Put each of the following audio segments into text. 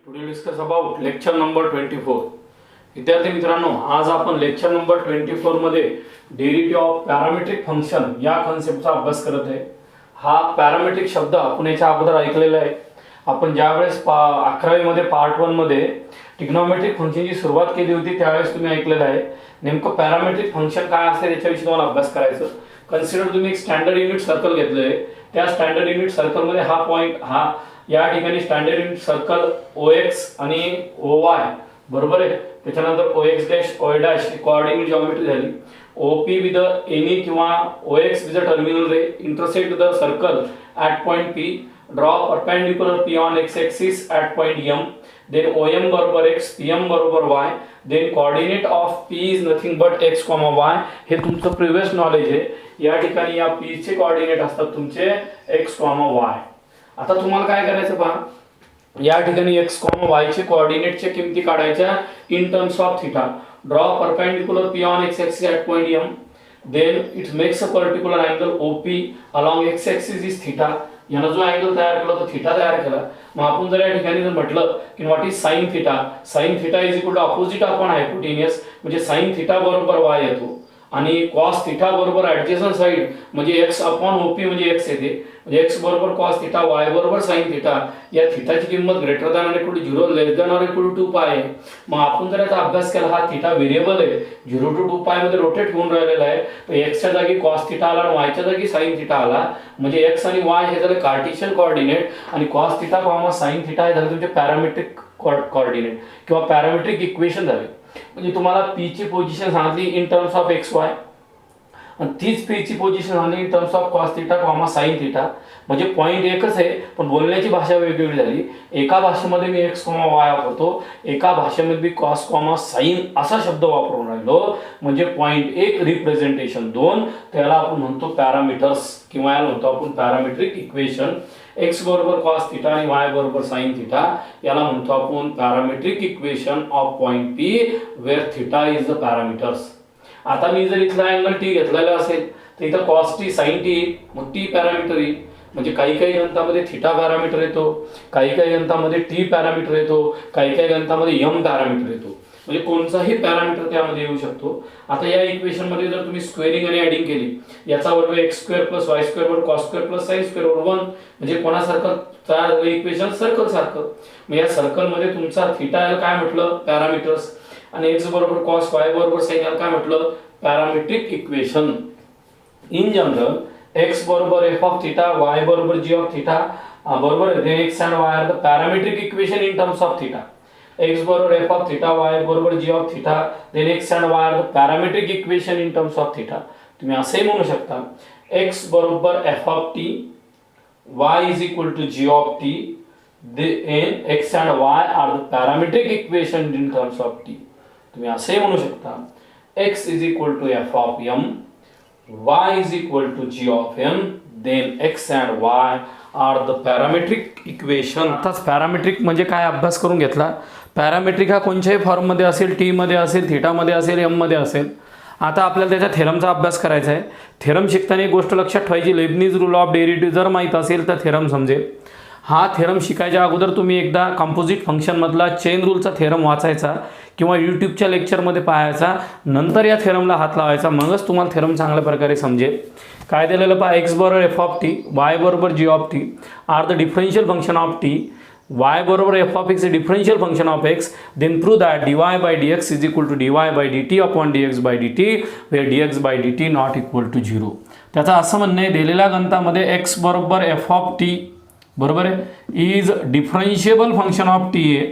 Today discuss about lecture number 24. विद्यार्थी मित्रांनो, आज आपण लेक्चर नंबर 24 मध्ये डेरिव्हेटिव्ह ऑफ पॅरामेट्रिक फंक्शन या कन्सेप्टचा अभ्यास करत आहे. हा पॅरामेट्रिक शब्द आपण याच्या अगोदर ऐकलेला आहे. आपण ज्यावेळेस 11वी मध्ये पार्ट 1 मध्ये ट्रिग्नोमेट्रिक फंक्शनची सुरुवात केली होती त्यावेळेस तुम्ही ऐकलेलं आहे. नेमकं पॅरामेट्रिक फंक्शन काय असते त्याच्याविषयी तुम्हाला अभ्यास करायचं. कन्सिडर तुम्ही एक स्टँडर्ड युनिट सर्कल घेतलेलं आहे. त्या स्टँडर्ड युनिट सर्कलमध्ये हा पॉईंट हा या ठिकाणी स्टँडर्ड युनिट सर्कल OX आणि OY बरोबर आहे. त्याच्यानंतर OX डॅश OY डॅश ही कोऑर्डिनेट जॉमेट्री झाली. OP विथ एनी किंवा OX with terminal ray intersect the circle at point P. Draw perpendicular P on X axis at point M. Then OM बरोबर X, PM बरोबर Y. Then coordinate of P is nothing but X, Y. हे तुमचं previous knowledge आहे. या ठिकाणी या P चे coordinate असतात तुमचे X, Y. आता तुम्हाला काय करायचं पहा, या ठिकाणी X, Y चे कोऑर्डिनेटच्या किमती काढायच्या in terms of theta. Draw perpendicular P on X axis at point M. Then it makes a particular angle OP along X axis is theta. यानं जो अँगल तयार केला तो थीटा तयार केला. मग आपण जर या ठिकाणी जर म्हटलं की what is sine theta, sine theta is equal to opposite upon hypotenuse, म्हणजे साइन थीटा बरोबर y येतो आणि cos थीटा बरोबर ऍडजसंट साइड म्हणजे x अपॉन OP म्हणजे x येते. म्हणजे x बरोबर cos थीटा, y बरोबर sin थीटा. या थीटाची किंमत greater than or equal to 0, less than or equal to 2 आहे. मग आपण जर याचा अभ्यास केला, हा थीटा व्हेरिएबल आहे, 0 to 2 मध्ये रोटेट होऊन राहिलेला आहे. तर x च्या जागी cos थीटा आला आणि y च्या जागी sin थीटा आला. म्हणजे x आणि y हे झाले कार्टेशियन कोऑर्डिनेट आणि cos थीटा, sin थीटा हे झाले तुमचे पॅरामेट्रिक कोऑर्डिनेट किंवा पॅरामेट्रिक इक्वेशन झाले. म्हणजे तुम्हाला P ची पोझिशन सांगितली इन टर्म्स ऑफ XY आणि तीच P ची पोझिशन सांगितली in terms of cos theta, sin theta. म्हणजे पॉइंट एकच आहे पण बोलण्याची भाषा वेगवेगळी झाली. एका भाषेमध्ये मी X, Y वापरतो, एका भाषेमध्ये मी cos, sin असा शब्द वापरून राहिलो. म्हणजे पॉइंट एक रिप्रेझेंटेशन 2 त्याला आपण म्हणतो पॅरामीटर्स किंवा याला म्हणतो आपण पॅरामेट्रिक इक्वेशन. X बरोबर cos थीटा आणि Y बरोबर sin थीटा याला म्हणतो आपण parametric equation of point P where theta is the parameters. आता मी जर इथला अँगल T घेतलेला असेल तर इथं cos T, sin T, मग T पॅरामीटर येईल. म्हणजे काही काही गणितामध्ये थीटा पॅरामीटर येतो, काही काही गणितामध्ये T पॅरामीटर येतो, काही काही गणितामध्ये M पॅरामीटर येतो. म्हणजे कोणताही पॅरामीटर त्यामध्ये येऊ शकतो. आता या इक्वेशन मध्ये जर तुम्ही स्क्वेअरिंग आणि ऍडिंग केली, याचा वर्ग x² + y² वर cos² + sin² वर 1 म्हणजे कोणासारखं तयार झालं इक्वेशन, सर्कल सारखं. मग या सर्कल मध्ये तुमचा थीटा याला काय म्हटलं, पॅरामीटर्स, आणि x बरोबर cos, y बरोबर sin याला काय म्हटलं, parametric equation. In general x बरोबर f ऑफ थीटा, y बरोबर g ऑफ थीटा बरोबर आहे. Then x and y are the parametric equation in terms of theta. x बरोबर f ऑफ थीटा, y बरोबर g of theta. Then x and y are the parametric equation in terms of theta. तुम्ही असेही म्हणू शकता x बरोबर f of t, y is equal to g of t. Then x and y are the parametric equation in terms of t. तुम्ही असेही म्हणू शकता x is equal to f of m, y is equal to g of m, then x and y are the parametric equation. आताच parametric म्हणजे काय अभ्यास करून घेतला. पॅरामेट्रिक हा कोणत्याही फॉर्म मध्ये असेल, टी मध्ये असेल, थीटा मध्ये असेल, एम मध्ये असेल. आता आपल्याला त्याच्या थेरमचा अभ्यास करायचा आहे. थेरम शिकताना एक गोष्ट लक्षात ठेवायची, लेबनिज रूल ऑफ डेरिव्हेटिव्ह जर माहीत असेल तर थेरम समजेल. हा थेरम शिकायच्या अगोदर तुम्ही एकदा कंपोजिट फंक्शनमधला चेन रूलचा थेरम वाचायचा किंवा यूट्यूबच्या लेक्चरमध्ये पाहायचा, नंतर या थेरमला हात लावायचा, मगच तुम्हाला थेरम चांगल्या प्रकारे समजेल. काय दिलेलं पहा, x बरोबर f ऑफ t, y बरोबर g of t are the differential function of t, y बरोबर f of x differential function of x. Then prove that dy by dx is equal to dy bye dt upon dx bye dt where dx bye dt not equal to 0. त्याचं असं म्हणणं आहे, दिलेल्या गणितामध्ये x बरोबर f of t बरोबर आहे is differentiable function of t आहे.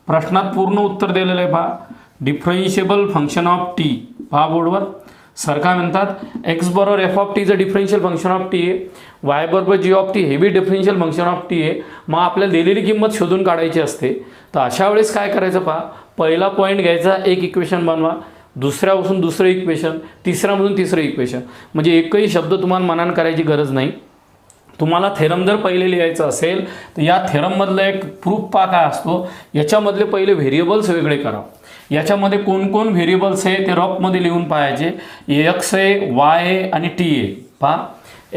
प्रश्नात पूर्ण उत्तर दिलेलं आहे पहा, डिफरन्शिएबल फंक्शन ऑफ t. पहा बोर्डवर सर काय म्हणतात, x बरोबर f ऑफ t चं डिफरन्शियल फंक्शन ऑफ t आहे, y बरोबर g ऑफ t हे बी डिफरन्शियल फंक्शन ऑफ t आहे. मग आपल्याला दिलेली किंमत शोधून काढायची असते. तर अशा वेळेस काय करायचं पहा, पहिला पॉईंट घ्यायचा, एक इक्वेशन बनवा, दुसऱ्यापासून दुसरं इक्वेशन, तिसऱ्यामधून तिसरं इक्वेशन. म्हणजे एकही शब्द तुम्हाला मनान करायची गरज नाही. तुम्हाला थेरम जर पहिले लिहायचं असेल तर या थेरममधलं एक प्रूफ पहा काय असतो, याच्यामधले पहिले व्हेरिएबल्स वेगळे करा. याच्यामध्ये कोण कोण व्हेरिएबल्स आहे ते रफमध्ये लिहून पाहायचे. x आहे, y आहे आणि t आहे. पहा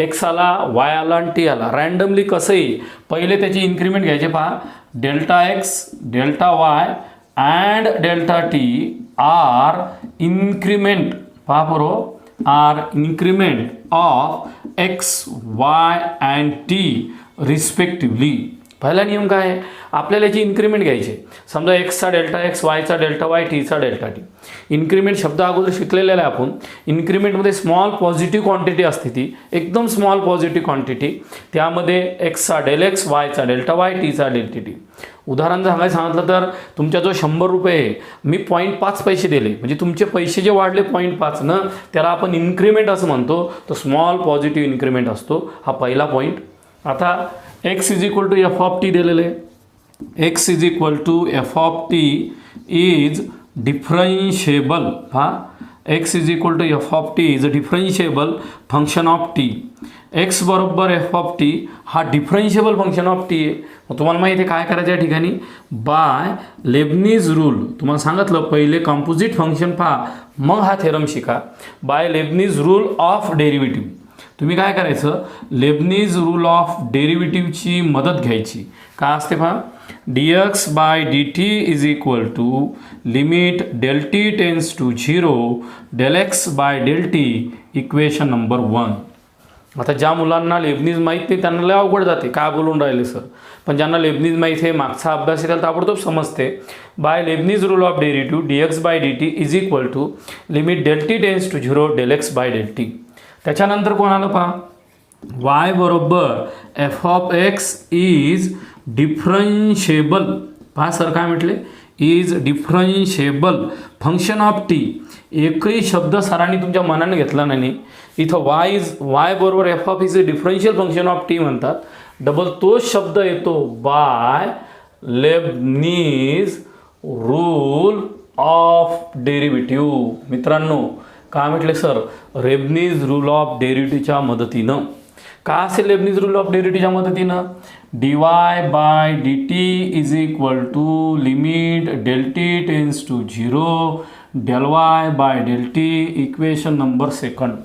x आला, y आला आणि t आला. रँडमली कसंही पहिले त्याची इन्क्रीमेंट घ्यायचे. पहा delta x, delta y and delta t are increment, पहा बरोबर, are increment of x y and t respectively. पहिला नियम काय आहे, आपल्याला याची इन्क्रीमेंट घ्यायची. समजा एक्सचा डेल्टा एक्स, वायचा डेल्टा वाय, टीचा डेल्टा टी. इन्क्रीमेंट शब्द अगोदर शिकलेला आहे आपण. इन्क्रीमेंटमध्ये स्मॉल पॉझिटिव्ह क्वांटिटी असते, ती एकदम स्मॉल पॉझिटिव्ह क्वांटिटी. त्यामध्ये एक्सचा डेल एक्स, वायचा डेल्टा वाय, टीचा डेल्टा टी. उदाहरण सांगायचं सांगितलं तर तुमच्या जो 100 रुपये आहे, मी 0.5 पैसे दिले, म्हणजे तुमचे पैसे जे वाढले 0.5 न, त्याला आपण इन्क्रीमेंट असं म्हणतो. तो स्मॉल पॉझिटिव्ह इन्क्रीमेंट असतो. हा पहिला पॉईंट. आता x is equal to f of t दिलेलं आहे. X is equal to f of t is differentiable. हा x is equal to f of t is a differentiable function of t. X बरोबर f of t हा differentiable function of t आहे. मग तुम्हाला माहिती आहे काय करायचं या ठिकाणी, बाय लेबनीज रूल. तुम्हाला सांगितलं पहिले कंपोजिट फंक्शन पहा, मग हा थेरम शिका. By Leibniz rule of derivative. तुम्ही काय करायचं, लेबनीज रूल ऑफ डेरिव्हेटिव्हची मदत घ्यायची. काय असते पहा, d x by d t is equal to limit del t tends to 0 del x by del t, equation number 1. आता ज्या मुलांना लेबनीज माहीत नाही त्यांना लय अवघड जाते, काय बोलून राहिले सर. पण ज्यांना लेबनीज माहीत आहे, मागचा अभ्यास आहे, त्याला ताबडतोब समजते. By Leibniz rule of derivative d x by d t is equal to limit del t tends to 0 del x by del t. त्याच्यानंतर कोण आलं पहा, वाय बरोबर f of x is differentiable. पहा सर काय म्हटले, is differentiable function of t. एकही शब्द सरांनी तुमच्या मनाने घेतला नाही. इथं वाय बरोबर f of is a differential function of t म्हणतात. डबल तोच शब्द येतो by Leibniz rule of derivative. मित्रांनो काय म्हटले सर, लेबनीज रूल ऑफ डेरिव्हेटिव्हच्या मदतीनं. काय असेल लेबनीज रूल ऑफ डेरिव्हेटिव्हच्या मदतीनं, d y by d t is equal to limit del t tends to 0 del y by del t, equation number 2.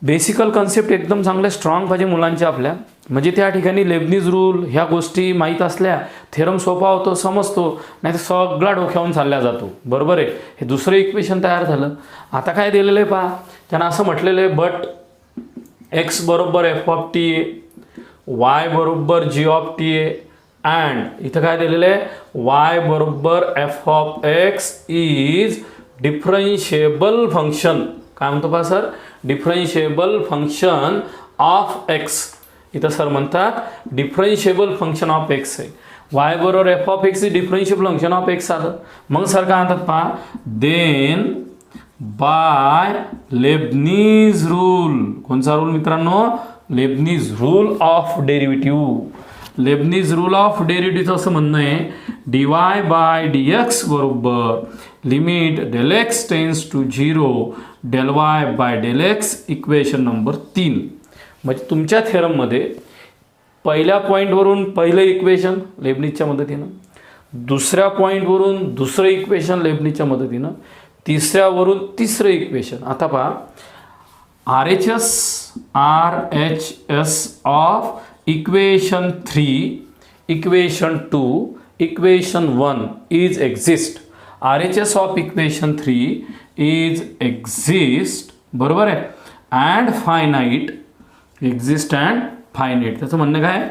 Basic concept एकदम चांगले स्ट्रॉंग पाहिजे मुलांच्या आपल्या. म्हणजे त्या ठिकाणी लेबनीज रूल ह्या गोष्टी माहीत असल्या, थेरम सोपा होतो, समजतो. नाही तर सगळा डोक्यावरून चालल्या जातो. बरोबर आहे. हे दुसरं इक्वेशन तयार झालं. आता काय दिलेलं आहे पहा, त्यांना असं म्हटलेलं आहे बट एक्स बरोबर एफ ऑफ टी आहे, वाय बरोबर जी ऑफ टी आहे, अँड इथं काय दिलेलं आहे, वाय बरोबर f of x is differentiable function. काय म्हणतो पहा sir, differentiable function of x. इथं सर म्हणतात डिफरन्शिएबल फंक्शन ऑफ एक्स आहे. वाय बरोबर f of x is differentiable function of x आलं. मग सर काय म्हणतात पहा, देन बाय लेबनीज रूल. कोणचा रूल मित्रांनो, Lebanese rule of derivative. Leibniz rule of derivative असं म्हणणं आहे, d y by d x बरोबर limit del x tends to 0 del y by del x, equation number 3. म्हणजे तुमच्या थेरममध्ये पहिल्या पॉईंटवरून पहिलं इक्वेशन लेबनीजच्या मदतीनं, दुसऱ्या पॉईंटवरून दुसरं इक्वेशन लेबनीजच्या मदतीनं, तिसऱ्यावरून तिसरं इक्वेशन. आता पहा, RHS of equation 3, equation 2, equation 1 is exist. RHS of equation 3 is exist, बरोबर आहे, and finite. Exist and finite. त्याचं म्हणणं काय,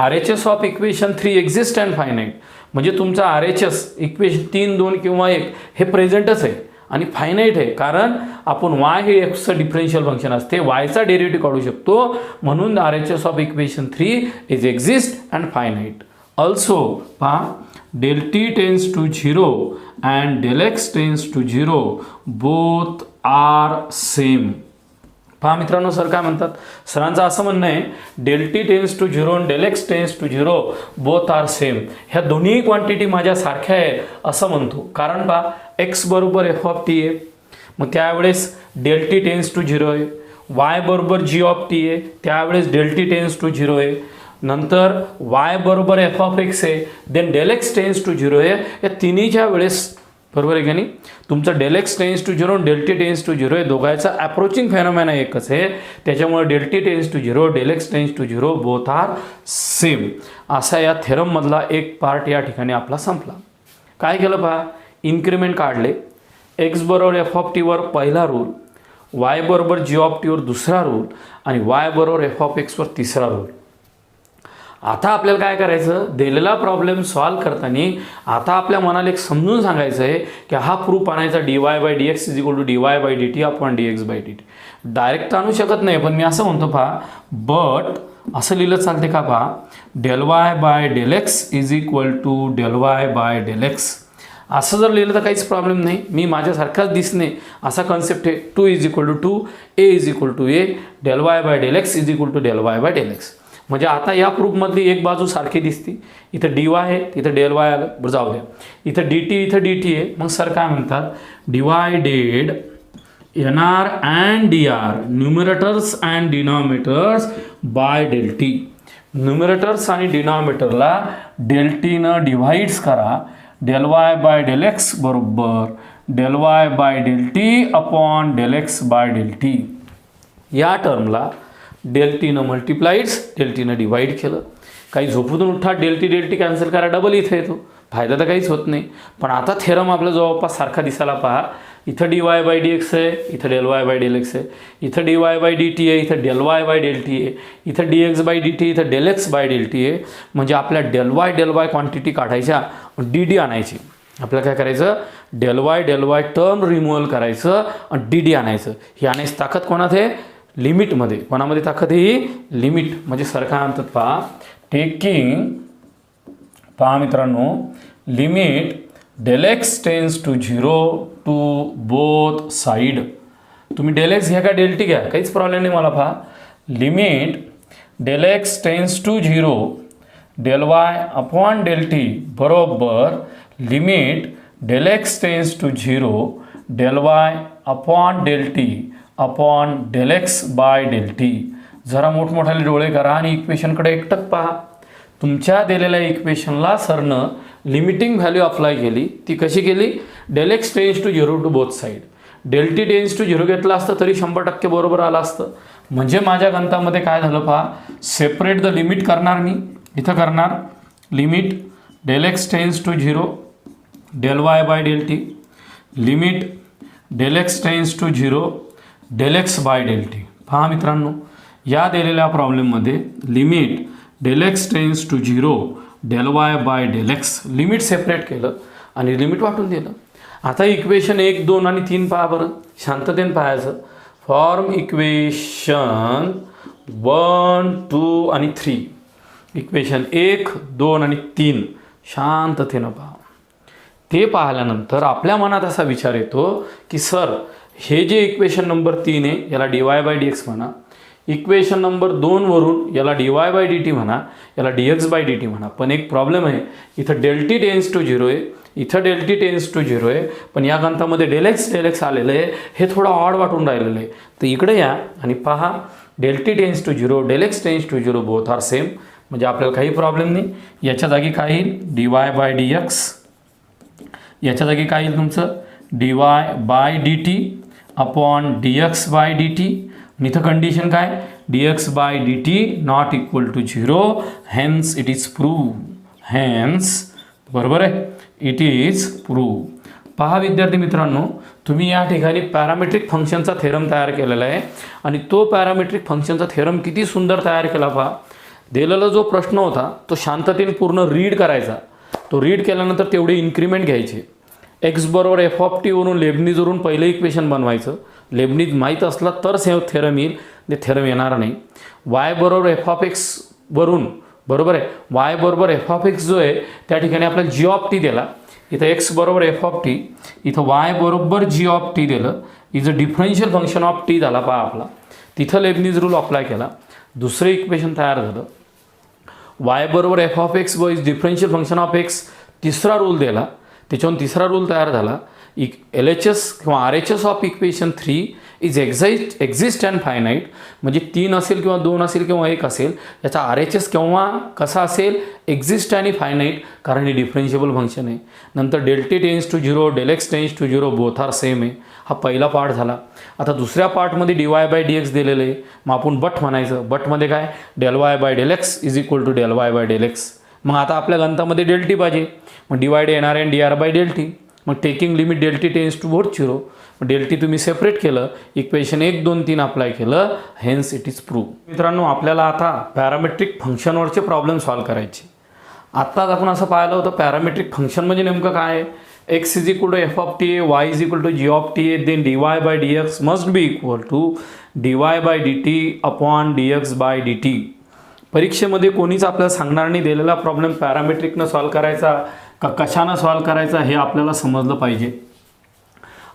RHS of equation 3 exist and finite. म्हणजे तुमचा RHS इक्वेशन 3, 2 किंवा 1 हे प्रेझेंटच आहे आणि फायनाईट आहे. कारण आपण वाय हे एक्सचं डिफरन्शियल फंक्शन असते, वायचा डेरिव्हेटिव्ह काढू शकतो. म्हणून RHS of equation 3 is exist and finite. Also पहा, del t tends to 0 and del x tends to 0 both are same. पहा मित्रांनो सर काय म्हणतात, सरांचं असं म्हणणं आहे डेल टी टेन्स टू 0 आणि del x tends to 0 both are same. ह्या दोन्ही क्वांटिटी माझ्या सारख्या आहे असं म्हणतो. कारण पहा, एक्स बरोबर एफ ऑफ टी आहे, मग त्यावेळेस डेल टी टेन्स टू 0 आहे. वाय बरोबर जी ऑफ टी आहे, त्यावेळेस डेल टी टेन्स टू 0 आहे. नंतर वाय बरोबर एफ ऑफ एक्स आहे, then del x tends to 0 आहे. या तिन्हीच्या वेळेस बरोबर आहे की नाही. तुमचं del x tends to zero del t tends to zero हे दोघांचा अप्रोचिंग फेनोमेना एकच आहे. त्याच्यामुळे del t tends to zero del x tends to zero both are same. असा या थेरममधला एक पार्ट या ठिकाणी आपला संपला. काय केलं पहा, इन्क्रिमेंट काढले. एक्स बरोबर एफ ऑफ टीवर पहिला रूल, वाय बरोबर जी ऑफ टीवर दुसरा रूल आणि वाय बरोबर एफ ऑफ एक्सवर तिसरा रूल. आता आपल्याला काय करायचं, दिलेला प्रॉब्लेम सॉल्व करताना आता आपल्या मनाला एक समजून सांगायचं आहे की हा प्रूफ आणायचा dy by d x is equal to dy by d t upon d x by d t. Direct आणू शकत नाही, पण मी असं म्हणतो पहा, बट असं लिहिलं चालते का पहा, del y by del x is equal to del y by del x. असं जर लिहिलं तर काहीच प्रॉब्लेम नाही. मी माझ्यासारखाच दिसणे असा कन्सेप्ट आहे. 2 is equal to 2, a is equal to a, del y by del x is equal to del y by del x. म्हणजे आता या प्रूफमधली एक बाजू सारखी दिसते. इथं डी वाय आहे, इथं डेल वाय आलं, बरं जाऊ द्या. इथं डी टी, इथं डी टी आहे. मग सर काय म्हणतात, divided N R and D R numerators and denominators by del t. Numerators आणि डिनॉमिनेटरला डेल टीनं डिव्हाइड्स करा. Del y by del x बरोबर del y by del t upon del x by del t. या टर्मला del टीनं मल्टिप्लाइड्स, del टीनं divide केलं. काही झोपून उठा, डेल टी कॅन्सल करा, डबल इथं येतो. फायदा तर काहीच होत नाही. पण आता थेरम आपल्या जवळपास सारखा दिसायला पहा. इथं d y by d x आहे, इथं del y by del x आहे. इथं d y by d t आहे, इथं del y by del t आहे. इथं d x by d t, इथं del x by del t आहे. म्हणजे आपल्या डेल वाय क्वांटिटी काढायच्या, डी डी आणायची. आपल्याला काय करायचं, डेल वाय टर्म रिमूव्हल करायचं आणि डी डी आणायचं. ही आणायची ताकद कोणात आहे, लिमिटमध्ये. कोणामध्ये ताकद ही लिमिट. म्हणजे सारखा म्हणतात पहा, टेकिंग पहा मित्रांनो, limit del x tends to zero to both side. तुम्ही डेल एक्स घ्या का डेल टी घ्या, काहीच प्रॉब्लेम नाही मला. पहा, limit del x tends to zero del y upon del t बरोबर limit del x tends to zero del y upon del t upon del x by del t. जरा मोठमोठाले डोळे करा आणि इक्वेशनकडे एकटक पहा. तुमच्या दिलेल्या इक्वेशनला सरनं लिमिटिंग व्हॅल्यू अप्लाय केली. ती कशी केली, del x tends to zero to both side. Del t tends to zero घेतला असतं तरी 100% बरोबर आलं असतं. म्हणजे माझ्या गणितामध्ये काय झालं पहा, सेपरेट द लिमिट करणार मी. इथं करणार limit del x tends to zero del y by del t, limit del x tends to zero del x by del t. पहा मित्रांनो, या दिलेल्या प्रॉब्लेममध्ये limit del x tends to zero del y by del x limit separate केलं आणि limit वाटून दिलं. आता इक्वेशन 1, 2 आणि 3 पहा बरं, शांततेने पाहायचं. फॉर्म इक्वेशन 1, 2 आणि 3. इक्वेशन 1, 2 आणि 3 शांततेनं पहा. ते पाहिल्यानंतर आपल्या मनात असा विचार येतो की सर, हे जे इक्वेशन नंबर 3 आहे याला d y by d x म्हणा. इक्वेशन नंबर 2 वरून याला d y by d t म्हणा, याला d x by d t म्हणा. पण एक प्रॉब्लेम आहे, इथं del t tends to zero आहे, इथं del t tends to zero आहे. पण या गणितामध्ये डेल एक्स आलेलं आहे. हे थोडं ऑड वाटून राहिलेलं आहे. तर इकडे या आणि पहा, del t tends to zero del x tends to zero both are same. म्हणजे आपल्याला काही प्रॉब्लेम नाही. याच्या जागी काय येईल, d y by d x. याच्या जागी काय येईल तुमचं, d y by d t upon d x by d t. इथं कंडिशन काय, d x by d t not equal to zero, hence it is prove. Hence बरोबर आहे, it is prove. पहा विद्यार्थी मित्रांनो, तुम्ही या ठिकाणी पॅरामेट्रिक फंक्शनचा थेरम तयार केलेला आहे आणि तो पॅरामेट्रिक फंक्शनचा थेरम किती सुंदर तयार केला पहा. दिलेला जो प्रश्न होता तो शांततेने पूर्ण रीड करायचा. तो रीड केल्यानंतर तेवढे इन्क्रिमेंट घ्यायचे. एक्स बरोबर एफ ऑफ टी वरून लेबनीजवरून पहिलं इक्वेशन बनवायचं. लेबनीज माहीत असला तर थेरम येईल, ते थेरम येणार नाही. वाय बरोबर एफ ऑफ एक्स वरून बरोबर आहे, वाय बरोबर एफ ऑफ एक्स जो आहे त्या ठिकाणी आपल्याला जी ऑफ टी दिला. इथं एक्स बरोबर एफ ऑफ टी, इथं वाय बरोबर जी ऑफ टी दिलं. इथं डिफरन्शियल फंक्शन ऑफ टी झाला पहा आपला. तिथं लेबनीज रूल अप्लाय केला. दुसरं इक्वेशन तयार झालं. वाय बरोबर f of x is differential function of x. तिसरा रूल दिला, त्याच्यावरून तिसरा रूल तयार झाला. एल एच एस किंवा R H S of equation 3 is exist and finite, म्हणजे 3 असेल किंवा 2 असेल किंवा 1 असेल, याचा RHS केव्हा कसा असेल, एक्झिस्ट आणि फायनाईट, कारण हे डिफरन्शिएबल फंक्शन आहे. नंतर del t tends to 0, del x tends to 0, both are same आहे. हा पहिला पार्ट झाला. आता दुसऱ्या पार्टमध्ये dy/dx दिलेलं आहे, मग आपण बट म्हणायचं. बटमध्ये काय, del y by del x is equal to del y by del x. मग आता आपल्या गणितामध्ये डेल्टी पाहिजे, मग डिवाइड येणार आहे dr/dt. मग taking limit del t tends to both 0, मग डेल्टी तुम्ही सेपरेट केलं, इक्वेशन 1, 2, 3 अप्लाय केलं, हेन्स इट इज प्रूव्ह. मित्रांनो, आपल्याला आता पॅरामेट्रिक फंक्शनवरचे प्रॉब्लेम सॉल्व्ह करायचे. आत्ताच आपण असं पाहिलं होतं पॅरामेट्रिक फंक्शन म्हणजे नेमकं काय आहे. x is equal to f of t, y is equal to g of t, then dy/dx must be equal to dy/dt upon dx/dt. परीक्षेमध्ये कोणीच आपल्याला सांगणार नाही दिलेला प्रॉब्लेम पॅरामेट्रिकनं सॉल्व्ह करायचा का कशानं सॉल्व्ह करायचा, हे आपल्याला समजलं पाहिजे.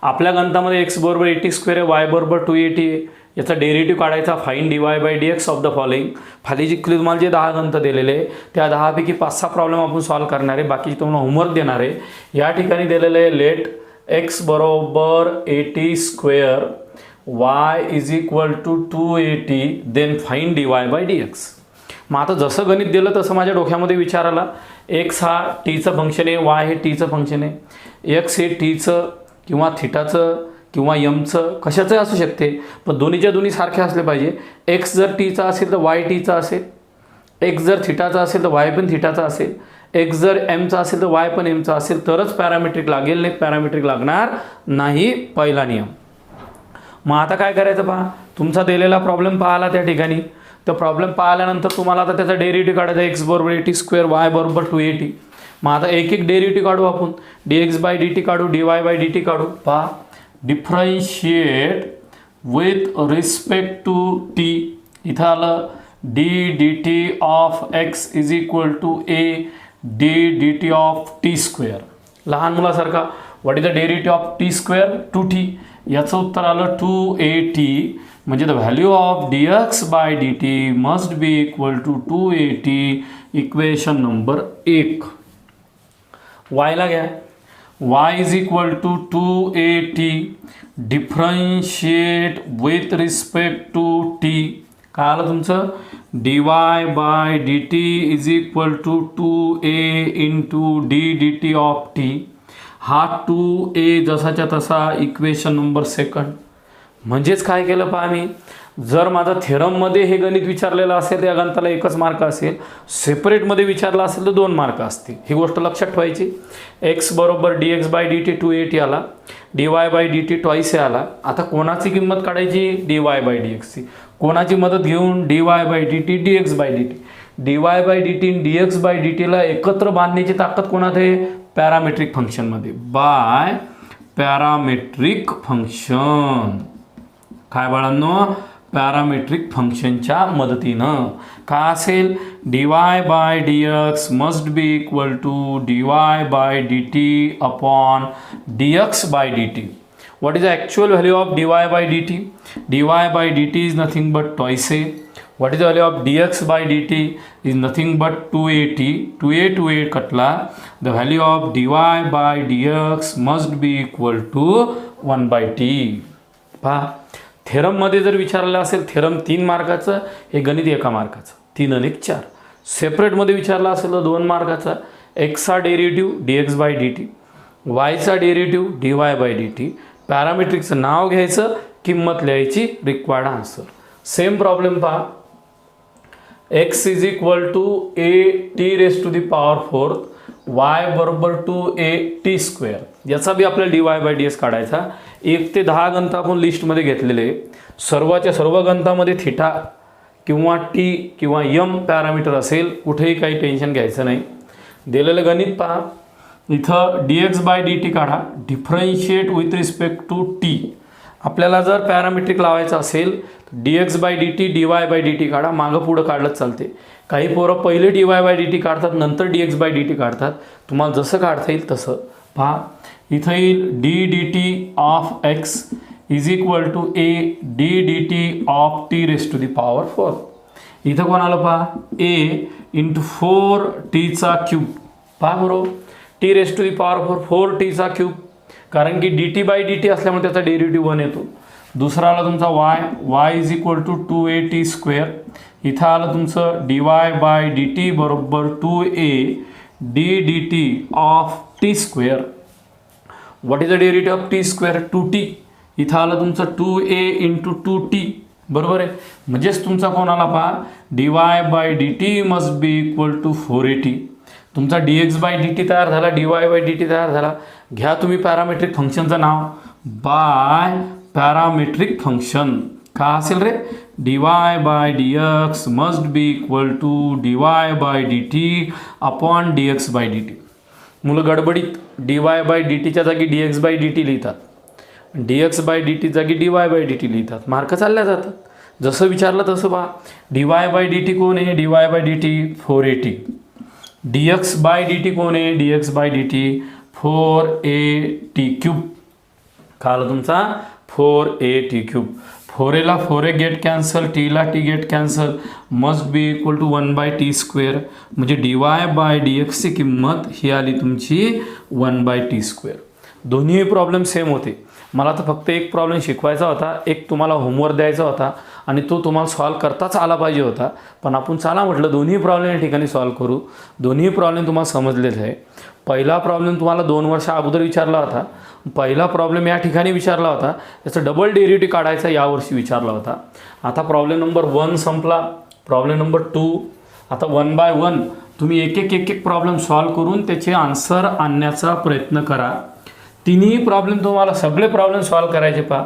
आपल्या गणितामध्ये x बरोबर 80² आहे, y बरोबर 280 आहे. याचा डेरिव्हेटिव्ह काढायचा, fine dy/dx of the following. खाली तुम्हाला जे 10 गणितं दिलेले आहे त्या 10पैकी 5-6 प्रॉब्लेम आपण सॉल्व्ह करणार आहे, बाकी तुम्हाला होमवर्क देणार आहे. या ठिकाणी दिलेलं आहे लेट x बरोबर 80², y is equal to 280, then find dy/dx. मग आता जसं गणित दिलं तसं माझ्या डोक्यामध्ये विचार आला, x हा टीचं फंक्शन आहे, y हे टीचं फंक्शन आहे. x हे टीचं किंवा थिटाचं किंवा यमचं कशाचं असू शकते, पण दोन्हीच्या दोन्ही सारखे असले पाहिजे. x जर टीचा असेल तर y टीचा असेल, x जर थिटाचा असेल तर y पण थिटाचा असेल, x जर एमचा असेल तर y पण एमचा असेल, तरच पॅरामेट्रिक लागेल, नाही पॅरामेट्रिक लागणार नाही, पहिला नियम. मग आता काय करायचं पहा, तुमचा दिलेला प्रॉब्लेम पाहिला त्या ठिकाणी. तर प्रॉब्लेम पाहिल्यानंतर तुम्हाला आता त्याचा डेरिव्हेटिव्ह काढायचा, x बरोबर 80², y बरोबर 280. मग आता एक एक डेरिव्हेटिव्ह काढू आपण, dx/dt काढू, dy/dt काढू. पहा, differentiate with respect to t. इथं आलं d/dt of x is equal to a d/dt of t². लहान मुलासारखा what is the derivative of t², 2t. याचं उत्तर आलं 280, म्हणजे the value of dx/dt must be equal to 280. Equation number 1. वायला घ्या, y is equal to 280 differentiate with respect to t. काय आलं तुमचं, dy/dt is equal to 2a into d/dt of t. हा 2a जसाच्या तसा, इक्वेशन नंबर 2. म्हणजेच काय केलं पहा, मी जर माझा थेरममध्ये हे गणित विचारलेलं असेल तर या गणिताला 1च मार्क असेल, सेपरेटमध्ये विचारलं असेल तर 2 मार्क असतील. ही गोष्ट लक्षात ठेवायची. x बरोबर dx/dt 280 आला, dy/dt ट्वाइस आला. आता कोणाची किंमत काढायची, dy/dx. कोणाची मदत घेऊन, dy/dt dx/dt. dy/dt आणि dx/dt ला एकत्र बांधण्याची ताकद कोणात आहे, पॅरामेट्रिक फंक्शनमध्ये, बाय पॅरामेट्रिक फंक्शन. काय बाळांनो, पॅरामेट्रिक फंक्शनच्या मदतीनं. काय असेल, dy/dx must be equal to dy/dt upon dx/dt. What is the actual value of dy/dt? dy/dt is nothing but twice a. What is the value of dx/dt is nothing but 280. 2a कटला, the value of dy/dx must be equal to 1/t. पहा, थेरममध्ये जर विचारलेलं असेल, theorem 3 मार्काचं, हे गणित 1 मार्काचं, 3 आणि 4. सेपरेटमध्ये विचारला असेल तर 2 मार्काचा. एक्सचा डेरिव्हेटिव्ह dx/dt, वायचा डेरिव्हेटिव्ह dy/dt. पॅरामेट्रिकचं नाव घ्यायचं, किंमत लिहायची, रिक्वायर्ड आन्सर. सेम प्रॉब्लेम पहा, x is equal to a(t⁴), y बरोबर 2a(t²). याचा बी आपल्याला dy/dx काढायचा. 1 ते 10 गणितं आपण लिस्टमध्ये घेतलेले. सर्वच्या सर्व गणितामध्ये थिटा किंवा टी किंवा यम पॅरामीटर असेल, कुठेही काही टेन्शन घ्यायचं नाही. दिलेलं गणित पहा, इथं dx/dt काढा, differentiate with respect to t. आपल्याला जर पॅरामेट्रिक लावायचं असेल dx/dt dy/dt काढा, मागं पुढं काढलंच चालते. काही पोरं पहिले dy/dt काढतात, नंतर dx/dt काढतात. तुम्हाला जसं काढता येईल तसं. पहा, इथं येईल d/dt of x is equal to a d/dt of t⁴. इथं कोण आलं पहा, a इंटू 4t⁵. पहा बरोबर, t⁴ 4t⁵, कारण की dt/dt असल्यामुळे त्याचा डेरिव्हेटिव्ह 1 येतो. दुसरा आला तुमचा y is equal to 2at square. इथं आलं तुमचं dy/dt बरोबर 2a ddt of t square. What is the derivative of t square? 2t. इथं आलं तुमचं 2a इंटू 2t बरोबर आहे. म्हणजेच तुमचा कोण आला पहा, dy/dt must be equal to 4at. तुमचा dx/dt तयार झाला, dy/dt तयार झाला. घ्या तुम्ही पॅरामेट्रिक फंक्शनचं नाव बाय पॅरामेट्रिक फंक्शन. का असेल रे? dy/dx must be equal to dy/dt upon dx/dt. मुलं गडबडीत dy/dtच्या जागी dx/dt लिहितात, dx/dt जागी dy/dt लिहितात, मार्क चालल्या जातात. जसं विचारलं तसं पहा. dy/dt कोण आहे? dy/dt 4at. dx/dt कोण आहे? dx/dt 4at cube. का आलं तुमचा 4at cube. 4a 4a get cancel, टीला t get cancel, must be equal to 1/t square. म्हणजे dy/dxची किंमत ही आली तुमची 1/t स्क्वेअर. दोन्ही प्रॉब्लेम सेम होते. मला तर फक्त एक प्रॉब्लेम शिकवायचा होता, एक तुम्हाला होमवर्क द्यायचा होता आणि तो तुम्हाला सॉल्व करताच आला पाहिजे होता. पण आपण चला म्हटलं दोन्ही प्रॉब्लेम या ठिकाणी सॉल्व करू. दोन्ही प्रॉब्लेम तुम्हाला समजलेले आहे. पहिला प्रॉब्लेम तुम्हाला 2 वर्ष अगोदर विचारला होता. पहिला प्रॉब्लेम या ठिकाणी विचारला होता, त्याचा डबल डेरिव्हेटिव्ह काढायचा यावर्षी विचारला होता. आता प्रॉब्लेम नंबर 1 संपला. Problem number 2. आता 1 बाय 1 तुम्ही एक एक प्रॉब्लेम सॉल्व करून त्याचे आन्सर आणण्याचा प्रयत्न करा. तिन्ही प्रॉब्लेम तुम्हाला सगळे प्रॉब्लेम सॉल्व करायचे पहा.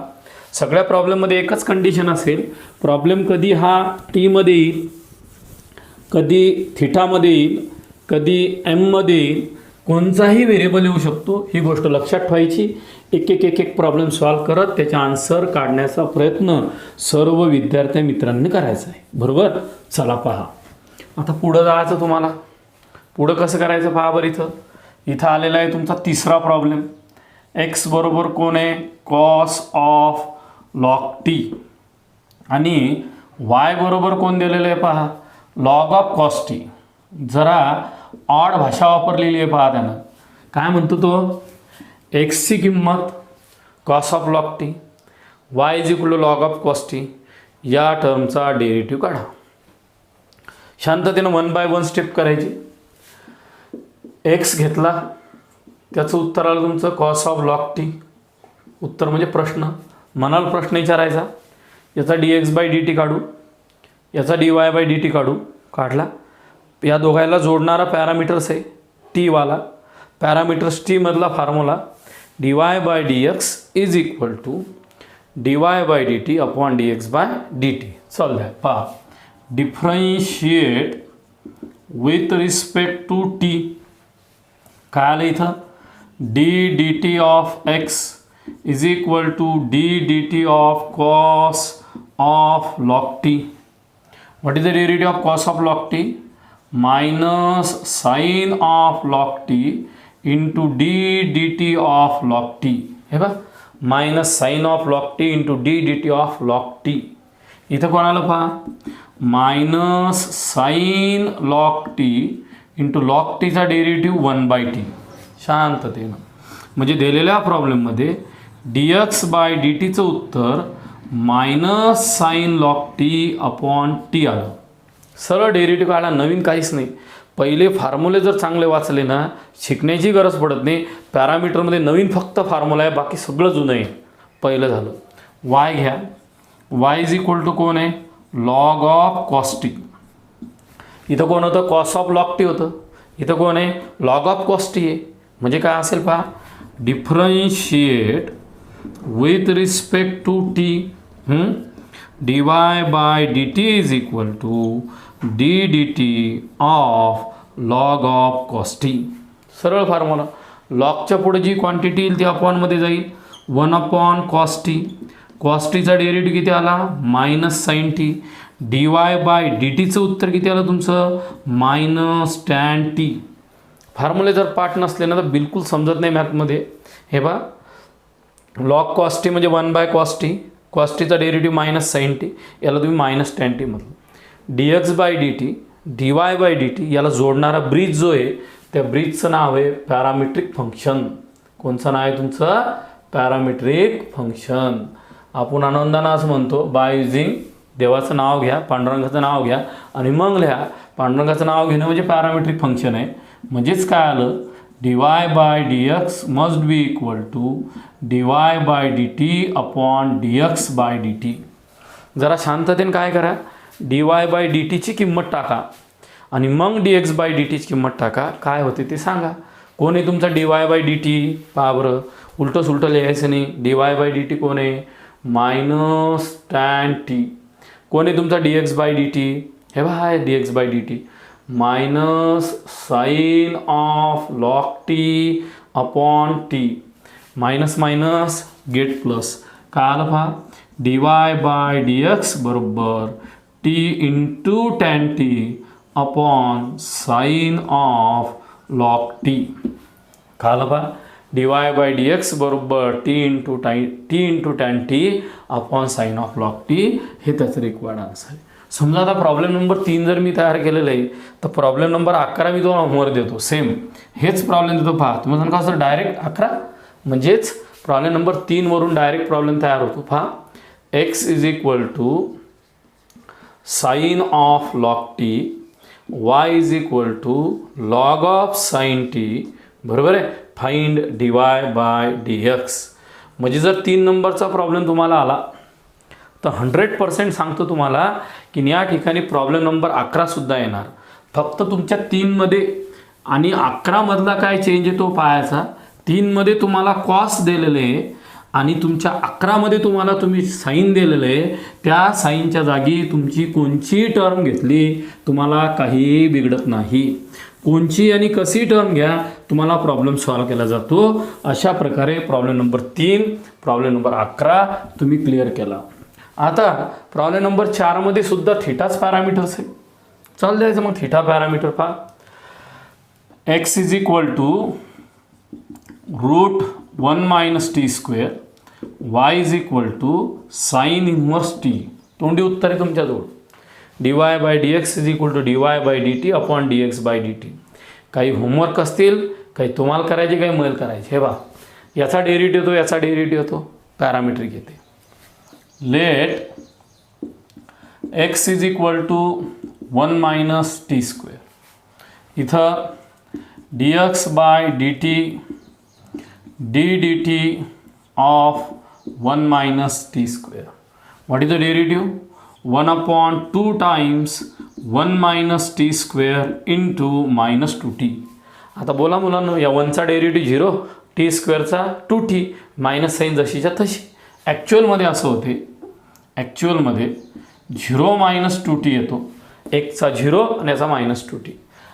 सगळ्या प्रॉब्लेममध्ये एकच कंडिशन असेल, प्रॉब्लेम कधी हा टीमध्ये येईल, कधी थिटामध्ये येईल, कधी एममध्ये येईल, कोणताही व्हेरिएबल येऊ शकतो. ही गोष्ट लक्षात ठेवायची. एक प्रॉब्लेम सॉल्व करत त्याचे आन्सर काढण्याचा प्रयत्न सर्व विद्यार्थी मित्रांनी करायचा आहे. बरोबर? चला पहा. आता पुढं जायचं तुम्हाला. पुढं कसं करायचं पहा बरं. इथं आलेला आहे तुमचा तिसरा प्रॉब्लेम. x बरोबर कोण आहे? Cos of log T. आणि y बरोबर कोण दिलेलं आहे पहा? Log of cos T. जरा ऑड भाषा वापरलेली आहे पहा त्यानं. काय म्हणतो तो? एक्सची किंमत cos of log t, y is equal to log of cos t, या टर्मचा डेरिव्हेटिव्ह काढा. शांततेनं 1 बाय 1 स्टेप करायची. एक्स घेतला, त्याचं उत्तर आलं तुमचं कॉस ऑफ लॉग टी. उत्तर म्हणजे प्रश्न. मनाला प्रश्न विचारायचा. याचा dx/dt काढू, याचा dy/dt काढू. काढला. या दोघायला जोडणारा पॅरामीटर्स आहे टीवाला. पॅरामीटर्स टीमधला formula dy/dx is equal to dy/dt upon dx/dt. Solve द्या पहा. Differentiate with respect to t. काय आलं इथं? dt of x is equal to dt of cos of log t. What is the derivative of cos of log t? Minus sine of log t into dt of log t. हे बघ, minus sine of log t into dt of log t. इथं कोणाला पहा? Minus sign log t into log टीचा derivative 1/t. शांततेनं. म्हणजे दिलेल्या प्रॉब्लेममध्ये dx/dtचं उत्तर minus sign log t upon T आलं. सरळ डेरिव्हेटिव्ह काढला, नवीन काहीच नाही. पहिले फॉर्म्युले जर चांगले वाचले ना, शिकण्याची गरज पडत नाही. पॅरामीटरमध्ये नवीन फक्त फॉर्म्युला आहे, बाकी सगळं जुनं आहे. पहिलं झालं. वाय घ्या. वाय इज इक्वल टू कोण आहे? Log of cos T. इथं कोण होतं? कॉस ऑफ लॉग टी होतं. इथं कोण आहे? लॉग ऑफ कॉस टी आहे. म्हणजे काय असेल पहा? Differentiate with respect to t dy/dt is equal to ddt of log of cos t. सरळ फॉर्म्युला. लॉगच्या पुढे जी क्वांटिटी येईल ती अपॉनमध्ये जाईल. 1 अपॉन कॉस टी. कॉस टीचा डेरिव्हेटिव्ह किती आला? Minus sine T. dy/dtचं उत्तर किती आलं तुमचं? Minus tan T. फॉर्म्युले जर पाठ नसले ना तर बिलकुल समजत नाही मॅथमध्ये. हे बा, लॉग कॉस टी म्हणजे 1 बाय कॉस टी. कॉस टीचा डेरिव्हेटिव्ह मायनस साइन टी, याला तुम्ही मायनस टॅन टी म्हटलं. dx/dt dy/dt याला जोडणारा ब्रिज जो आहे त्या ब्रिजचं नाव आहे पॅरामेट्रिक फंक्शन. कोणचं नाव आहे तुमचं? Parametric function. आपण आनंदानं असं म्हणतो बाय युझिंग देवाचं नाव घ्या, पांडुरंगाचं नाव घ्या आणि मग लिहा. पांडुरंगाचं नाव घेणं म्हणजे पॅरामेट्रिक फंक्शन आहे. म्हणजेच काय आलं, dy by dx must be equal to dy bye dt upon dx bye dt. जरा शांततेने काय करा, dy बाय dtची किंमत टाका आणि मग dx बाय dtची किंमत टाका. काय होते ते सांगा. कोण आहे तुमचा dy बाय dt? पहा बरं, उलटं सुलटं लिहायचं नाही. dy बाय dt कोण आहे? Minus tan t. कोण आहे तुमचा dx बाय dt? हे बघा आहे dx bye dt minus sine of log t upon t. Minus minus get plus. काय आलं पहा, dy बाय dx बरोबर t into tan t upon sine of log t. काय आलं पहा, dy बाय dx बरोबर t into tan t upon sine of log t. हे त्याचं रिक्वायर्ड आन्सर आहे. समजा आता प्रॉब्लेम नंबर 3 जर मी तयार केलेलं आहे तर प्रॉब्लेम नंबर 11 मी तुम्हाला होमवर्क देतो. सेम हेच प्रॉब्लेम देतो. पहा तुम्ही सांगा सर डायरेक्ट 11 म्हणजेच प्रॉब्लेम नंबर 3 वरून डायरेक्ट प्रॉब्लेम तयार होतो. पहा x is equal to sine of log t, y is equal to log of sine t. बरोबर आहे. Find dy by dx. म्हणजे जर 3 नंबरचा प्रॉब्लेम तुम्हाला आला तर 100% सांगतो तुम्हाला की या ठिकाणी प्रॉब्लेम नंबर 11 सुद्धा येणार. फक्त तुमच्या 3 मध्ये आणि 11 मधला काय चेंज आहे तो पाहायचा. 3 मध्ये तुम्हाला कॉस दिलेले आहे आणि तुमच्या 11 मध्ये तुम्ही साइन दिलेलं आहे. त्या साइनच्या जागी तुमची कोणची टर्म घेतली तुम्हाला काही बिघडत नाही. कोणची आणि कशी टर्म घ्या तुम्हाला प्रॉब्लेम सॉल्व्ह केला जातो. अशा प्रकारे प्रॉब्लेम नंबर 3, प्रॉब्लेम नंबर 11 तुम्ही क्लिअर केला. आता प्रॉब्लेम नंबर 4 मध्ये सुद्धा थिटाच पॅरामीटर्स आहे. चाल द्यायचं मग थिटा पॅरामीटर. पहा x is equal to root 1 minus t square, y is equal to sine inverse t. तोंडी उत्तर आहे तुमच्याजवळ. dy by dx is equal to dy bye dt upon dx bye dt. काही होमवर्क असतील, काही तुम्हाला करायचे, काही मला करायचे. हे बा याचा डेरिव्हेटिव्ह येतो, याचा डेरिव्हेटिव्ह येतो, पॅरामीट्रिक येते. Let x is equal to 1 minus t square. इथं dx bye dt dt of 1 minus t square. What is the derivative? 1 upon 2 times 1 minus t square into minus 2t. आता बोला मुलांना, या 1चा डेरिव्हेटिव्ह 0, टी स्क्वेअरचा 2t, minus sign जशीच्या तशी. ॲक्च्युअलमध्ये असं होते, ॲक्च्युअलमध्ये 0 मायनस 2t येतो. एकचा 0 आणि याचा मायनस 2t.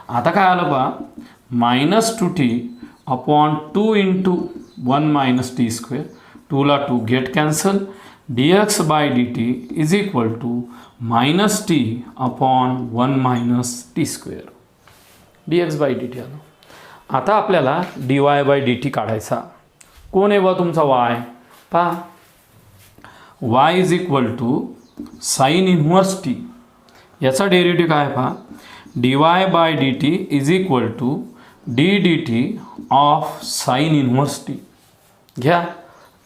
आता काय आलं पहा, minus 2t upon 2 into 1 minus t square. 2ला 2 get cancel. dx bye dt is equal to minus t upon 1 minus t square. dx bye dt आलं. आता आपल्याला dy बाय dt काढायचा. कोण आहे बा तुमचा y? पहा y is equal to sine inverse t. याचा डेरिव्हेटिव्ह काय पहा, dy bye dt is equal to d dt of sine inverse t. घ्या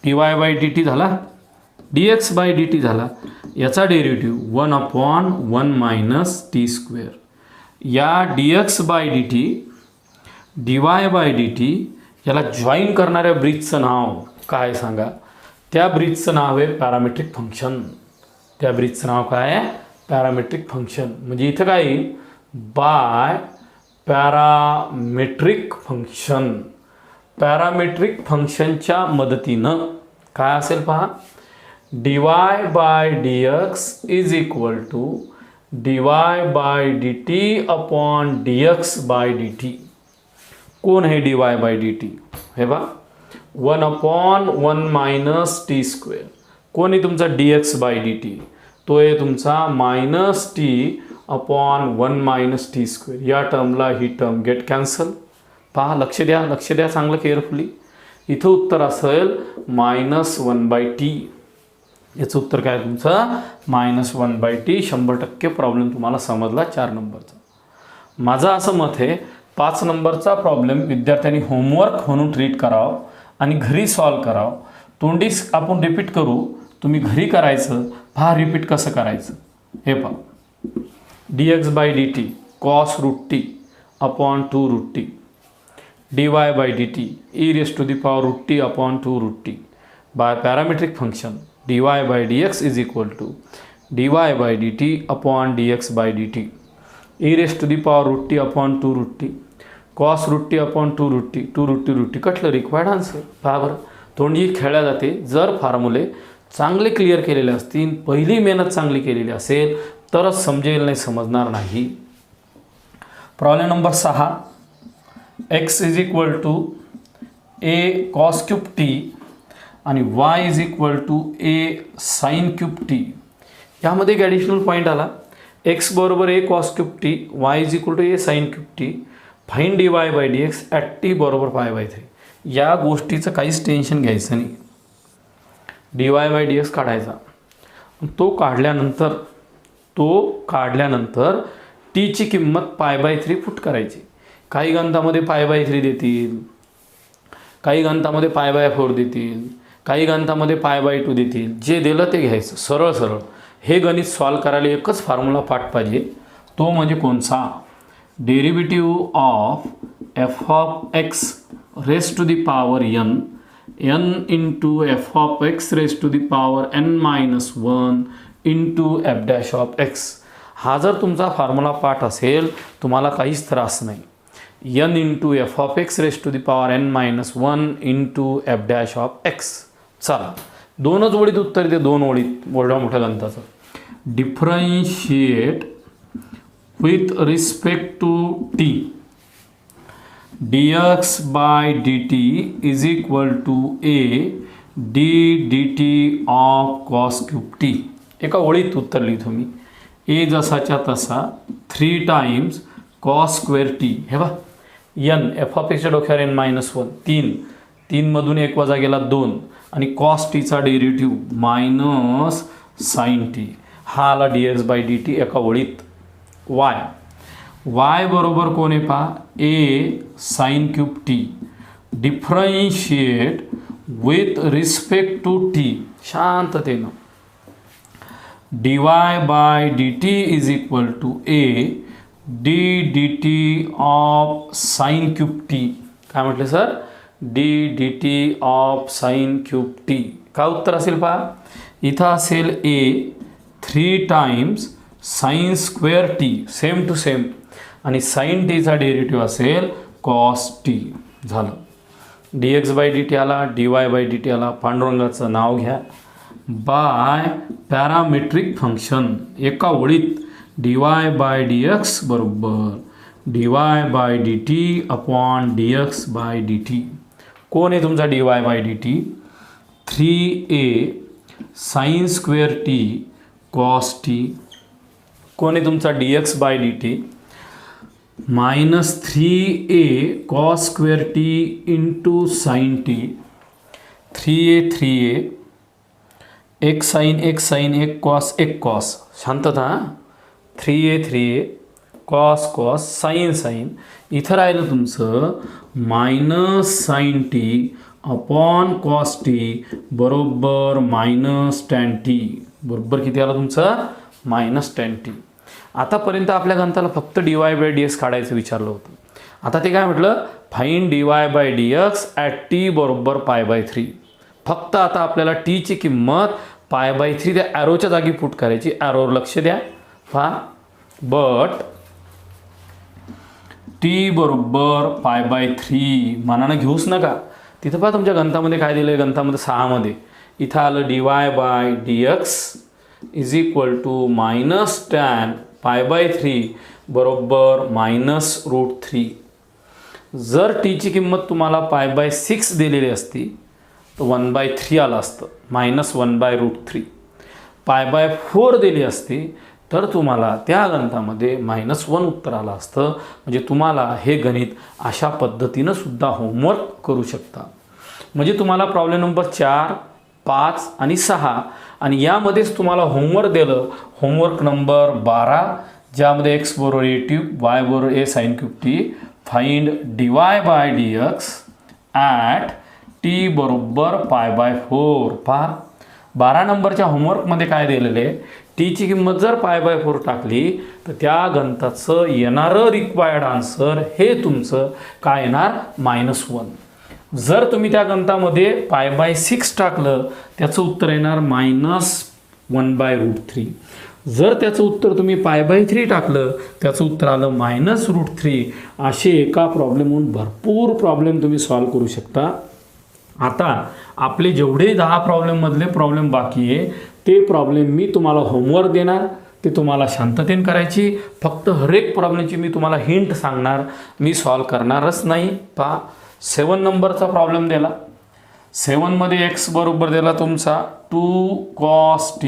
dy बाय dt झाला, dx बाय dt झाला. याचा derivative 1 upon 1 minus t square. या dx bye dt dy bye dt याला join करणाऱ्या ब्रिजचं नाव काय सांगा? त्या ब्रिजचं नाव आहे पॅरामेट्रिक फंक्शन. त्या ब्रिजचं नाव काय आहे? Parametric function. म्हणजे इथं काय येईल, बाय पॅरामेट्रिक फंक्शन. पॅरामेट्रिक फंक्शनच्या मदतीनं काय असेल पहा, dy by dx is equal to dy bye dt upon dx bye dt. कोण आहे dy बाय dt? हे बा 1 अपॉन 1 मायनस टी स्क्वेअर. कोण आहे तुमचा dx बाय dt? तो आहे तुमचा minus t upon 1 minus t square. या टर्मला ही टर्म गेट कॅन्सल. पहा लक्ष द्या चांगलं केअरफुली. इथं उत्तर असेल मायनस 1 बाय टी. याचं उत्तर काय तुमचं? Minus 1 bye T. 100% प्रॉब्लेम तुम्हाला समजला 4 नंबरचा. माझं असं मत आहे 5 नंबरचा प्रॉब्लेम विद्यार्थ्यांनी होमवर्क म्हणून ट्रीट करावं आणि घरी सॉल्व करावं. तोंडी आपण रिपीट करू तुम्ही घरी करायचं, पहा रिपीट कसं करायचं. हे पहा, dx bye dt cos root t upon 2 root t, dy bye dt e raise to the power root t upon 2 root t by parametric function dy by dx is equal to dy bye dt upon dx bye dt e raise to the power root t upon 2 root t cos root t upon 2 root t कटलं required answer. पहा बरं, तोंडी खेळल्या जाते. जर फॉर्म्युले चांगले clear केलेले असतील, पहिली मेहनत चांगली केलेली असेल तरच समजेल, नाही समजणार नाही. Problem number 6, x is equal to a cos cube t आणि y is equal to a sine cube t. यामध्ये एक ॲडिशनल पॉईंट आला, x बरोबर a cos cube t, y is equal to a sine cube t, fine dy by dx at t बरोबर pi by 3. या गोष्टीचं काहीच tension घ्यायचं नाही. dy बाय dx काढायचा, तो काढल्यानंतर टीची किंमत पाय बाय 3 पुट करायची. काही गणितामध्ये पाय बाय 3 देतील, काही गणितामध्ये पाय बाय 4 देतील, काही गणितामध्ये पाय बाय 2 देतील. जे दिलं ते घ्यायचं सरळ सरळ. हे गणित सॉल्व करायला एकच फॉर्म्युला पाठ पाहिजे, तो म्हणजे कोणचा? Derivative of f of x raise to the power n into f of x raise to the power n-1 into f dash of x. हा जर तुमचा फॉर्म्युला पाठ असेल तुम्हाला काहीच त्रास नाही. n into f of x raise to the power n-1 into f dash of x. चला, दोनच ओळीत उत्तर दे, 2 ओळीत मोठ्या मोठ्या गणिताचं. Differentiate with respect to t dx by dt is equal to a d dt of cos cube t. एका ओळीत उत्तर लिहितो मी. a जसाच्या तसा 3 टाइम्स cos स्क्वेअर t. हे बघ, n एफ ऑफ एक्सच्या डोक्यावर n-1, 3 मधून 1 वजा गेला 2 आणि cos टीचा डेरिव्हेटिव्ह मायनस साइन टी. हा आला dx बाय dt एका ओळीत. y बरोबर कोण आहे पहा, a sine cube t. Differentiate with respect to t, शांततेनं. dy bye dt is equal to a d dt of sine cube t. काय म्हटलं sir? d dt of sine cube t. काय उत्तर असेल पहा, इथं असेल a 3 times sine square t, same to same, आणि साइन टीचा डेरिव्हेटिव्ह असेल कॉस टी. झालं. dx बाय dt आला, dy बाय dt आला. पांडुरंगाचं नाव घ्या. बाय पॅरामेट्रिक फंक्शन एका ओळीत dy बाय dx बरोबर dy bye dt upon dx bye dt. कोण आहे तुमचा dy bye dt? 3a sine square t cos t. कोण आहे तुमचा dx bye dt? -3a cos square t into sine t. 3a एक साइन एक cos. शांतता. 3a cos sine. इथं राहिलं तुमचं minus sine t upon cos t बरोबर मायनस टॅन टी. बरोबर किती आलं तुमचं? Minus tan t. आतापर्यंत आपल्या गणिताला फक्त dy बाय dx काढायचं विचारलं होतं. आता ते काय म्हटलं, fine dy by dx at t बरोबर पाय बाय 3. फक्त आता आपल्याला टीची किंमत पाय बाय 3 त्या ॲरोच्या जागी पुट करायची. ॲरोवर लक्ष द्या. पहा, बट टी बरोबर पाय बाय 3 मनानं घेऊच नका. तिथं पहा तुमच्या गणितामध्ये काय दिलं आहे, गणितामध्ये 6 मध्ये इथं आलं dy by dx is equal to minus tan pi by 3 बरोबर मायनस रूट 3. जर टीची किंमत तुम्हाला पाय बाय 6 दिलेली असती तर 1/3 आलं असतं, -1/√3. पाय बाय 4 दिली असती तर तुम्हाला त्या गणितामध्ये -1 उत्तर आलं असतं. म्हणजे तुम्हाला हे गणित अशा पद्धतीनं सुद्धा होमवर्क करू शकता. म्हणजे तुम्हाला प्रॉब्लेम नंबर 4, 5 आणि 6 आणि यामध्येच तुम्हाला होमवर्क दिलं, होमवर्क नंबर 12, ज्यामध्ये x बरोबर a क्यूब, y बरोबर a sine cube t, find dy by dx at t बरोबर पाय बाय 4. पहा, 12 नंबरच्या होमवर्कमध्ये काय दिलेलं आहे, टीची किंमत जर π/4 टाकली तर त्या गणिताचं येणारं रिक्वायर्ड आन्सर हे तुमचं काय येणार -1. जर तुम्ही त्या गणितामध्ये π/6 टाकलं त्याचं उत्तर येणार -1/√3. जर त्याचं उत्तर तुम्ही π/3 टाकलं त्याचं उत्तर आलं -√3. असे एका प्रॉब्लेमहून भरपूर प्रॉब्लेम तुम्ही सॉल्व्ह करू शकता. आता आपले जेवढे 10 प्रॉब्लेममधले प्रॉब्लेम बाकी आहे ते प्रॉब्लेम मी तुम्हाला होमवर्क देणार, ते तुम्हाला शांततेने करायची. फक्त हर एक प्रॉब्लेमची मी तुम्हाला हिंट सांगणार, मी सॉल्व्ह करणारच नाही. पहा 7 नंबरचा प्रॉब्लेम दिला. 7मध्ये x बरोबर दिला तुमचा 2 cos t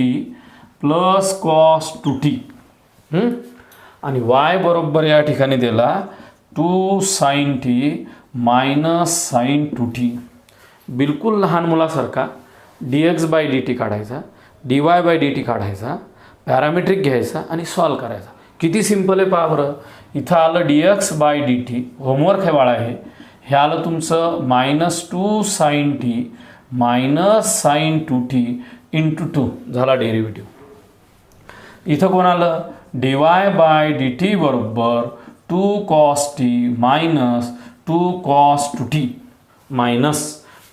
plus cos 2t आणि y बरोबर या ठिकाणी दिला 2 sin t minus sin 2t. बिलकुल लहान मुलासारखा dx/dt काढायचा, dy/dt काढायचा, पॅरामेट्रिक घ्यायचा आणि सॉल्व करायचा. किती सिंपल आहे पहा बरं. इथं आलं dx/dt, होमवर्क हे बाळा आहे. हे आलं तुमचं -2 sin t minus sin 2t into 2 झाला डेरिव्हेटिव्ह. इथं कोण आलं dy/dt बरोबर 2 cos t minus 2 cos 2t minus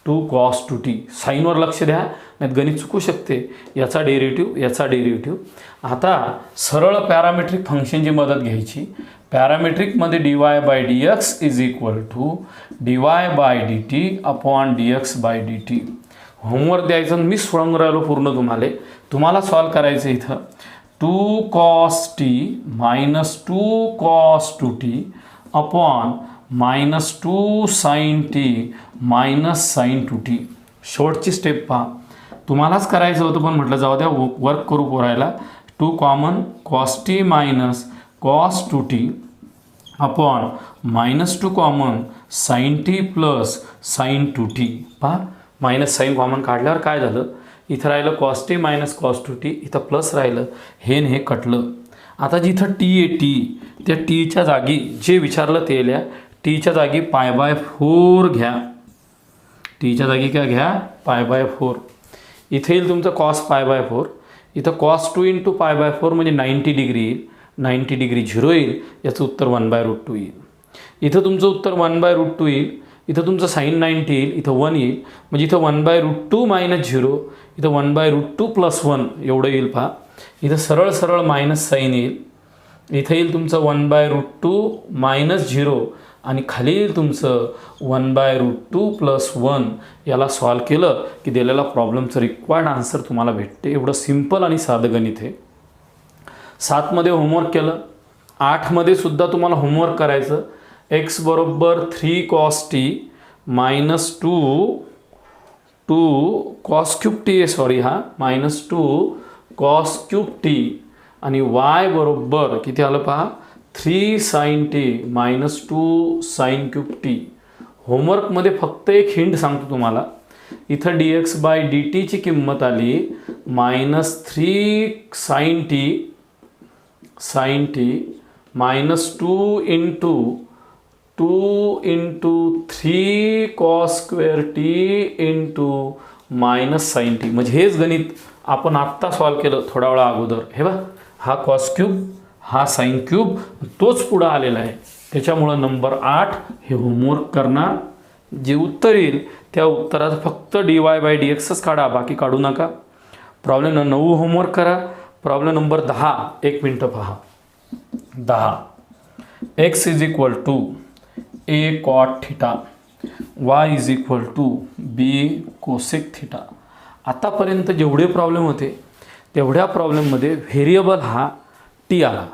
2 cos 2t. साईनवर लक्ष द्या नाहीत गणित चुकू शकते. याचा डेरिव्हेटिव्ह याचा डेरिव्हेटिव्ह. आता सरळ पॅरामेट्रिक फंक्शनची मदत घ्यायची. पॅरामेट्रिकमध्ये dy/dx is equal to dy/dt upon dx/dt. Homework द्यायचं मी सांगून राहिलो पूर्ण तुम्हाला सॉल्व करायचं. इथं 2 cos t minus 2 cos 2t upon -2 sin t minus sin 2t. शेवटची स्टेप पहा. तुम्हालाच करायचं होतं पण म्हटलं जाऊ द्या वर्क करू पोरायला. 2 common cos t minus cos 2t upon -2 common sin t plus sin 2t. पहा मायनस साईन कॉमन काढल्यावर काय झालं, इथं राहिलं cos t minus cos 2t, इथं प्लस राहिलं, हे हे कटलं. आता जिथं t आहे त्या टीच्या जागी जे विचारलं ते लिहा. टीच्या जागी π/4 घ्या. टीच्या जागी काय घ्या π/4. इथे येईल तुमचं cos π/4. इथं cos 2 इंटू π/4 म्हणजे 90 डिग्री येईल. 90 डिग्री 0 येईल. याचं उत्तर 1/√2 येईल. इथं तुमचं उत्तर 1/√2 येईल. इथं तुमचं sin 90 येईल. इथं 1 येईल. म्हणजे इथं 1/√2 मायनस 0. इथं 1/√2 प्लस 1 एवढं येईल. पहा इथं सरळ सरळ मायनस साईन येईल. इथं येईल तुमचं 1/√2 मायनस 0 आणि खाली येईल तुमचं 1/√2 प्लस 1. याला सॉल्व केलं की दिलेला प्रॉब्लेमचं रिक्वायर्ड आन्सर तुम्हाला भेटते. एवढं सिम्पल आणि साधं गणित आहे. 7मध्ये होमवर्क केलं. 8मध्ये सुद्धा तुम्हाला होमवर्क करायचं. x बरोबर 3 cos t minus 2 cos cube t आहे sorry minus 2 cos cube t आणि y बरोबर किती आलं पहा 3 sin t minus 2 sin cube t. होमवर्कमध्ये फक्त एक हिंट सांगतो तुम्हाला. इथं dx/dt ची किंमत आली -3 sin t minus 2 into 3 cos square t into minus sin t. म्हणजे हेच गणित आपण आत्ता सॉल्व केलं थोड्या वेळा अगोदर. हे बघ हा cos क्यूब हा sin क्यूब तोच पुढं आलेला आहे. त्याच्यामुळं नंबर 8 हे होमवर्क करणार. जे उत्तर येईल त्या उत्तरात फक्त dy/dxच काढा, बाकी काढू नका. प्रॉब्लेम 9 होमवर्क करा. प्रॉब्लेम नंबर 10 एक मिनटं पहा. 10 x is equal to a cot theta y is equal to b cosec theta. आतापर्यंत जेवढे प्रॉब्लेम होते तेवढ्या प्रॉब्लेममध्ये व्हेरिएबल हा टी आला.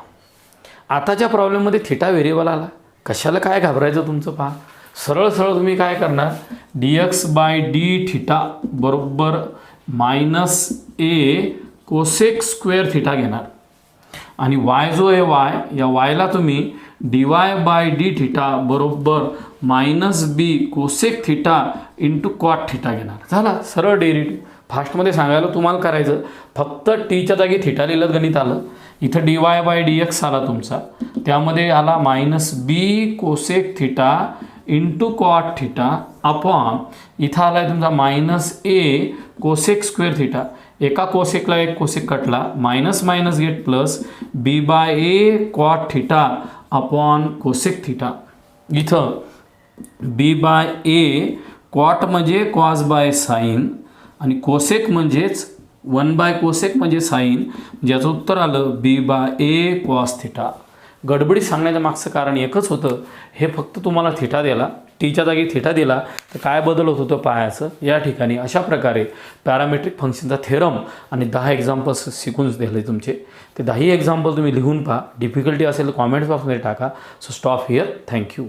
आताच्या प्रॉब्लेममध्ये थीटा व्हेरिएबल आला. कशाला काय घाबरायचं तुमचं. पहा सरळ सरळ तुम्ही काय करणार dx/d थीटा बरोबर -a कोसेक स्क्वेअर थीटा घेणार आणि y जो आहे y या yला तुम्ही dy/d थीटा बरोबर -b cosec theta into cot theta घेणार. झाला सरळ डेरिव्हेटिव्ह. फास्टमध्ये सांगायला तुम्हाला करायचं फक्त टीच्या जागी थीटा लिहिलं गणित आलं. इथं dy/dx आला तुमचा, त्यामध्ये आला -b cosec theta into cot theta upon इथं आला आहे तुमचा -a कोसेक स्क्वेअर थीटा. एका कोसेकला एक कोसेक कटला, minus minus get plus b by a cot theta upon cosec theta. इथं बी बाय ए कॉट म्हणजे कॉस बाय साईन आणि कोसेक म्हणजेच 1 बाय कोसेक म्हणजे साईन, ज्याचं उत्तर आलं b by a cos theta. गडबडीत सांगण्याच्या मागचं कारण एकच होतं, हे फक्त तुम्हाला थिटा दिला, टीच्या जागी थिटा दिला तर काय बदल होत होतं पाहायचं. या ठिकाणी अशा प्रकारे पॅरामेट्रिक फंक्शनचा थेरम आणि 10 एक्झाम्पल्स सिक्वेन्स दिले तुमचे. ते 10 एक्झाम्पल तुम्ही लिहून पहा. डिफिकल्टी असेल तर कॉमेंट्स बॉक्समध्ये टाका. So stop here. थँक्यू.